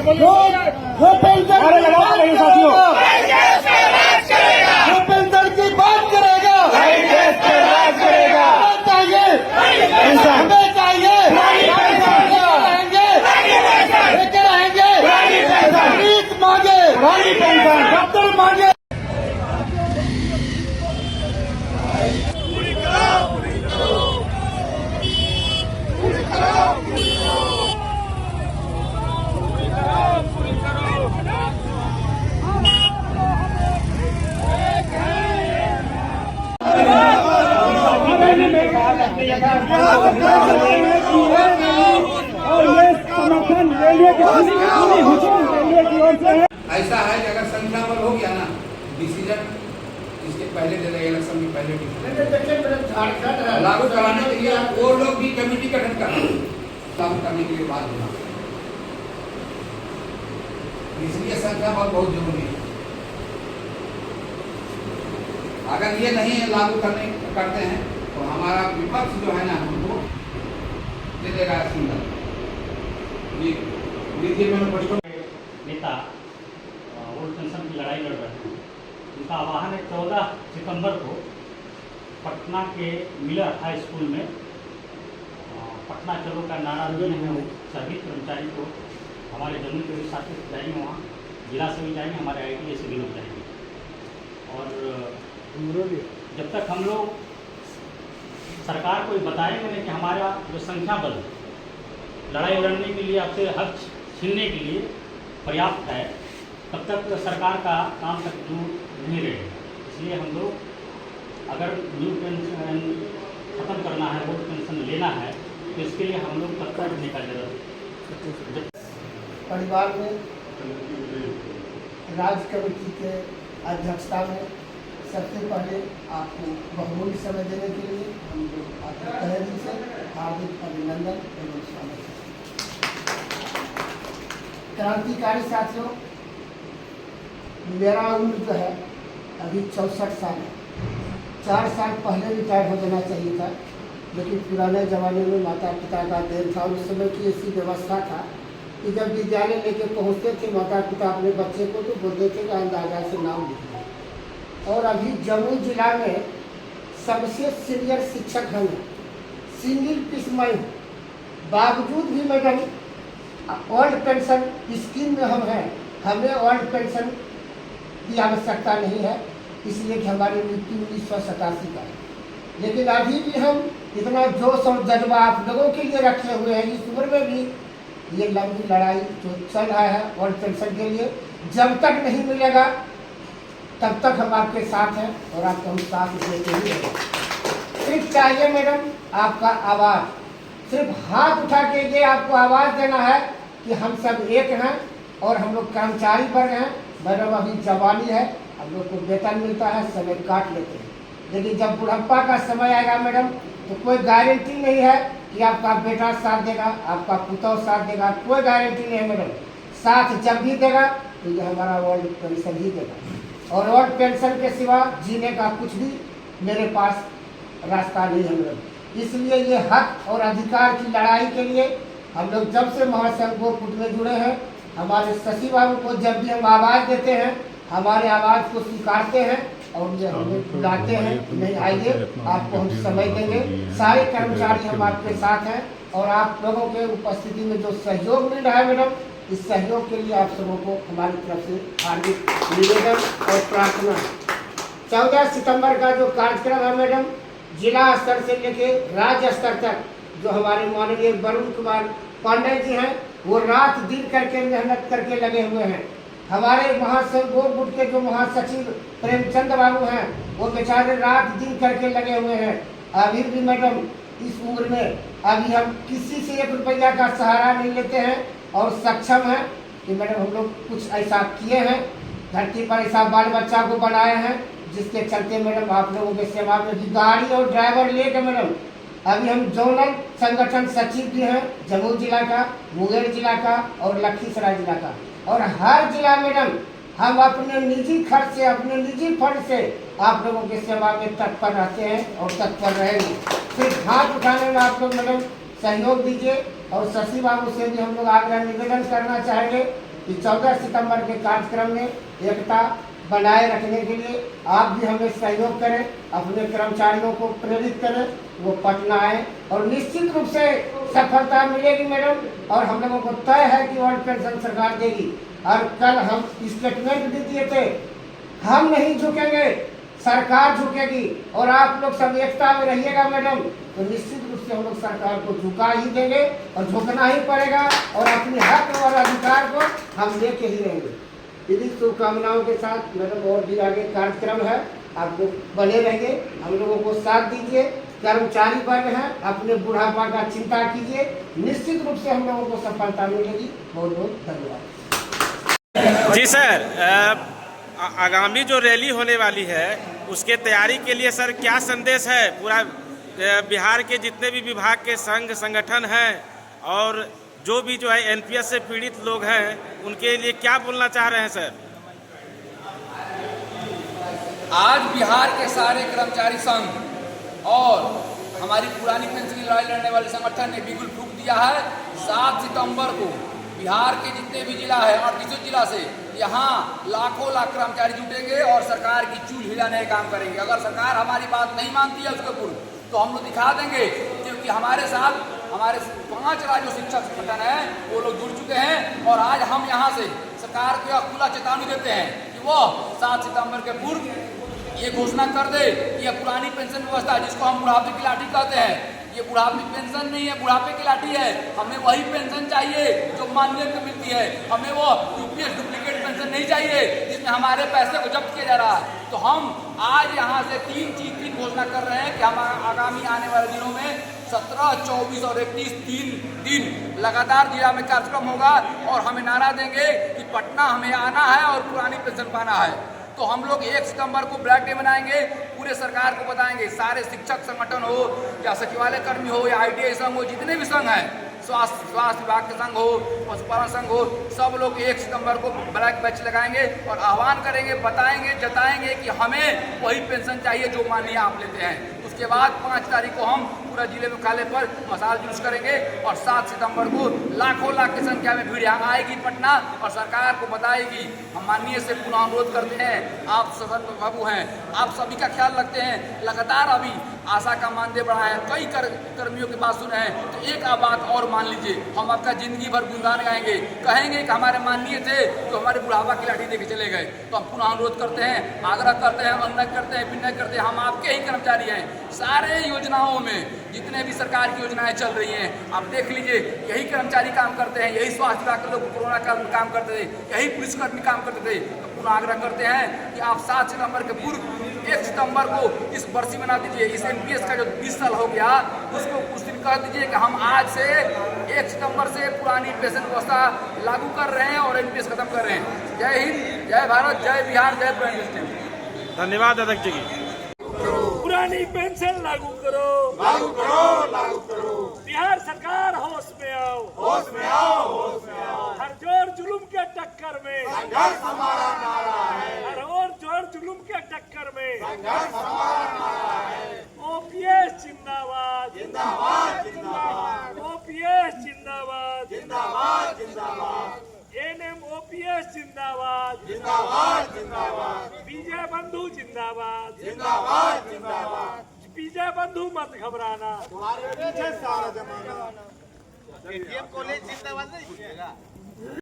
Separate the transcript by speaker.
Speaker 1: वो पेंशन की बात करेगा, चाहिए हमें चाहिए, लेके रहेंगे, नीत मांगे, डॉक्टर मांगे। और ये समर्थन रेलवे की ओर से है।
Speaker 2: ऐसा है कि अगर संख्या बल हो गया ना, डिसीजन इसके पहले दे देगा, इलेक्शन के पहले डिसीजन लागू कराने के लिए वो लोग भी कमेटी गठन करना, लागू करने के लिए बात होना, इसलिए संख्या बल बहुत जरूरी है। अगर ये नहीं लागू करते हैं तो हमारा विपक्ष जो है ना, हमको दे देगा सिंगल।
Speaker 3: नेता वोट पेंशन की लड़ाई लड़ रहे हैं। उनका आह्वान है 14 सितंबर को पटना के मिलर हाई स्कूल में पटना चलो का नारा देने में सभी कर्मचारी को हमारे जम्मू के भी साथी जाएंगे, वहाँ जिला से भी जाएंगे, हमारे ITA से भी लोग जाएंगे। और जब तक हम लोग सरकार को बताएंगे नहीं कि हमारा जो संख्या बल लड़ाई लड़ने के लिए आपसे हक छीनने के लिए पर्याप्त है, तब तक सरकार का काम तक दूर नहीं रहेगा। इसलिए हम लोग अगर न्यू पेंशन खत्म करना है, वोट पेंशन लेना है, तो इसके लिए हम लोग तत्पर रहने का जरूरत है।
Speaker 4: परिवार में राज्य कमेटी के अध्यक्षता में सबसे पहले आपको बहुमूल्य समय देने के लिए हम लोग आपके तहे दिल से हार्दिक अभिनंदन एवं स्वागत है। क्रांतिकारी साथियों, मेरा उम्र जो है अभी 64 साल है। 4 साल पहले रिटायर हो जाना चाहिए था, लेकिन पुराने ज़माने में माता पिता का देन था और उस समय की ऐसी व्यवस्था था कि जब विद्यालय लेके पहुँचते थे माता पिता अपने बच्चे को, तो बोलते थे कि अंदाजा से नाम लिखना। और अभी जम्मू जिला में सबसे सीनियर शिक्षक हम हैं, सिंगल पीस मैं हूँ, बावजूद भी मैडम ओल्ड पेंशन स्कीम में हम हैं, हमें ओल्ड पेंशन की आवश्यकता नहीं है, इसलिए कि हमारी मृत्यु 1987 का है। लेकिन अभी भी हम इतना जोश और जज्बा आप लोगों के लिए रखे हुए हैं, इस उम्र में भी ये लंबी लड़ाई जो चल रहा है ओल्ड पेंशन के लिए, जब तक नहीं मिलेगा तब तक हम आपके साथ हैं और आपको हम साथ देते ही रहेंगे। सिर्फ चाहिए मैडम आपका आवाज़, सिर्फ हाथ उठा के ये आपको आवाज़ देना है कि हम सब एक हैं और हम लोग कर्मचारी वर्ग हैं। मैडम अभी जवानी है, हम लोग को वेतन मिलता है, समय काट लेते हैं, लेकिन जब बुढ़ापा का समय आएगा मैडम तो कोई गारंटी नहीं है कि आपका बेटा साथ देगा, आपका पुतौह साथ देगा, कोई गारंटी नहीं है मैडम। साथ जब भी देगा तो ये हमारा ओल्ड पेंशन ही देगा, और ओल्ड पेंशन के सिवा जीने का कुछ भी मेरे पास रास्ता नहीं है मैडम। इसलिए ये हक और अधिकार की लड़ाई के लिए हम लोग जब से महासंघ गोपुट में जुड़े हैं, हमारे शशि बाबू को जब भी हम आवाज़ देते हैं, हमारे आवाज़ को स्वीकारते हैं और ये हमें बुलाते हैं, नहीं आइए आपको हम समय देंगे। सारे कर्मचारी हम आपके साथ हैं और आप लोगों के उपस्थिति में जो सहयोग मिल रहा है मैडम, इस सहयोग के लिए आप सबों को हमारी तरफ से हार्दिक निवेदन और प्रार्थना। 14 सितंबर का जो कार्यक्रम है मैडम, जिला स्तर से लेके राज्य स्तर तक जो हमारे माननीय वरुण कुमार पांडे जी हैं, वो रात दिन करके मेहनत करके लगे हुए हैं। हमारे महासंघ गोपुट के जो महासचिव प्रेमचंद बाबू हैं, वो बेचारे रात दिन करके लगे हुए हैं। अभी भी मैडम इस उम्र में अभी हम किसी से 1 रुपया का सहारा नहीं लेते हैं और सक्षम हैं कि मैडम हम लोग कुछ ऐसा किए हैं, धरती पर ऐसा बाल बच्चा को बनाए हैं, जिसके चलते मैडम आप लोगों के सेवा में भी गाड़ी और ड्राइवर लेके मैडम अभी हम जोनल संगठन सचिव भी हैं, जम्मू जिला का, मुंगेर जिला का और लखीसराय जिला का। और हर जिला मैडम हम अपने निजी खर्च से, अपने निजी फंड से आप लोगों की सेवा में तत्पर रहते हैं और तत्पर रहेंगे। सिर्फ हाथ उठाने में आप लोग मैडम सहयोग दीजिए। और शशि बाबू से भी हम लोग आग्रह निवेदन करना चाहेंगे कि 14 सितंबर के कार्यक्रम में एकता बनाए रखने के लिए आप भी हमें सहयोग करें, अपने कर्मचारियों को प्रेरित करें, वो पटना आए और निश्चित रूप से सफलता मिलेगी मैडम। और हम लोगों को तय है कि ओल्ड पेंशन सरकार देगी। और कल हम स्टेटमेंट भी दिए थे, हम नहीं झुकेंगे, सरकार झुकेगी और आप लोग सब एकता में रहिएगा मैडम, तो निश्चित रूप से हम लोग सरकार को झुका ही देंगे और झुकना ही पड़ेगा और अपने हक और अधिकार को हम लेके ही रहेंगे। इन्हीं शुभकामनाओं के साथ मैडम और भी आगे कार्यक्रम है, आप लोग बने रहिए, हम लोगों को साथ दीजिए। कर्मचारी वर्ग हैं, अपने बुढ़ापा का चिंता कीजिए, निश्चित रूप से हम लोगों को सफलता मिलेगी। बहुत बहुत धन्यवाद।
Speaker 5: जी सर, आगामी जो रैली होने वाली है उसके तैयारी के लिए सर क्या संदेश है पूरा बिहार के जितने भी विभाग के संघ संगठन हैं और जो भी जो है एनपीएस से पीड़ित लोग हैं उनके लिए क्या बोलना चाह रहे हैं सर?
Speaker 2: आज बिहार के सारे कर्मचारी संघ और हमारी पुरानी पेंशन की लड़ाई लड़ने वाले संगठन ने बिल्कुल फूंक दिया है। 7 सितंबर को बिहार के जितने भी जिला है और 38 जिला से यहाँ लाखों लाख कर्मचारी जुटेंगे और सरकार की चूल हिलाने का काम करेंगे। अगर सरकार हमारी बात नहीं मानती है उसके पूर्व तो हम लोग दिखा देंगे, क्योंकि हमारे साथ हमारे 5 राज्यों शिक्षक संगठन है वो लोग जुड़ चुके हैं। और आज हम यहाँ से सरकार को खुला चेतावनी देते हैं कि वो 7 सितंबर के पूर्व ये घोषणा कर दे कि यह पुरानी पेंशन व्यवस्था जिसको हम बुढ़ापे की लाठी कहते हैं, ये बुढ़ापे की पेंशन नहीं है, बुढ़ापे की लाठी है। हमें वही पेंशन चाहिए जो माननीय को मिलती है। हमें वो यूपीएस डुप्लीकेट पेंशन नहीं चाहिए जिसमें हमारे पैसे को जब्त किया जा रहा है। तो हम आज यहाँ से 3 चीज की घोषणा कर रहे हैं कि हम आगामी आने वाले दिनों में 17, 24 और 31 3 दिन लगातार जिला में कार्यक्रम होगा और हमें नारा देंगे कि पटना हमें आना है और पुरानी पेंशन पाना है। तो हम लोग 1 सितंबर को ब्लैक डे मनाएंगे, पूरे सरकार को बताएंगे, सारे शिक्षक संगठन हो या सचिवालय कर्मी हो या ITI संघ हो, जितने भी संघ हैं, स्वास्थ्य विभाग के संघ हो, पशुपालन संघ हो, सब लोग 1 सितंबर को ब्लैक बैच लगाएंगे और आह्वान करेंगे, बताएंगे, जताएंगे कि हमें वही पेंशन चाहिए जो माननीय आप लेते हैं। उसके बाद 5 तारीख को हम पूरा जिले मुख्यालय पर मशाल जुलूस करेंगे और 7 सितंबर को लाखों लाख की संख्या में भीड़ यहाँ आएगी पटना और सरकार को बताएगी। हम माननीय से पुनः अनुरोध करते हैं, आप सदन बाबू हैं, आप सभी का ख्याल रखते हैं, लगातार अभी आशा का मानदेय बढ़ा है, कई कर्मियों की बात सुने हैं, तो एक बात और मान लीजिए, हम आपका जिंदगी भर गुणगान गाएंगे, कहेंगे कि हमारे माननीय थे तो हमारे बुढ़ापा की लाठी देके चले गए। तो हम पुनः अनुरोध करते हैं, आग्रह करते हैं, अनुनय करते हैं, विनय करते हैं, हम आपके ही कर्मचारी हैं। सारे योजनाओं में जितने भी सरकार की योजनाएं चल रही हैं, आप देख लीजिए, यही कर्मचारी काम करते हैं, यही स्वास्थ्य विभाग के लोग कोरोना काल में काम करते थे, यही पुलिसकर्मी काम करते थे। तो पुनः आग्रह करते हैं कि आप 7 सितंबर के पूर्व 1 सितंबर को इस बरसी मना दीजिए। इस एनपीएस का जो 20 साल हो गया उसको कुछ दिन कह दीजिए कि हम आज से 1 सितंबर से पुरानी पेंशन व्यवस्था लागू कर रहे हैं और एनपीएस खत्म कर रहे हैं। जय हिंद, जय भारत, जय बिहार, जय प्राइम।
Speaker 5: धन्यवाद अध्यक्ष जी।
Speaker 1: पुरानी पेंशन लागू करो,
Speaker 6: लागू करो, लागू करो।
Speaker 1: बिहार सरकार होश में आओ,
Speaker 6: होश में आओ, होश में आओ।
Speaker 1: हर जोर जुलुम के टक्कर में
Speaker 6: संघर्ष हमारा नारा है,
Speaker 1: हर और जोर जुलुम के टक्कर में
Speaker 6: संघर्ष हमारा नारा है।
Speaker 1: ओपीएस जिंदाबाद,
Speaker 6: जिंदाबाद, जिंदाबाद,
Speaker 1: ओपीएस जिंदाबाद,
Speaker 6: जिंदाबाद, जिंदाबाद,
Speaker 1: एनएम ओपीएस जिंदाबाद,
Speaker 6: जिंदाबाद, जिंदाबाद,
Speaker 1: विजय बंधु जिंदाबाद,
Speaker 6: जिंदाबाद, जिंदाबाद।
Speaker 1: विजय बंधु मत घबराना,
Speaker 6: तुम्हारे पीछे सारा जमाना।
Speaker 7: कॉलेज जिंदाबाद नहीं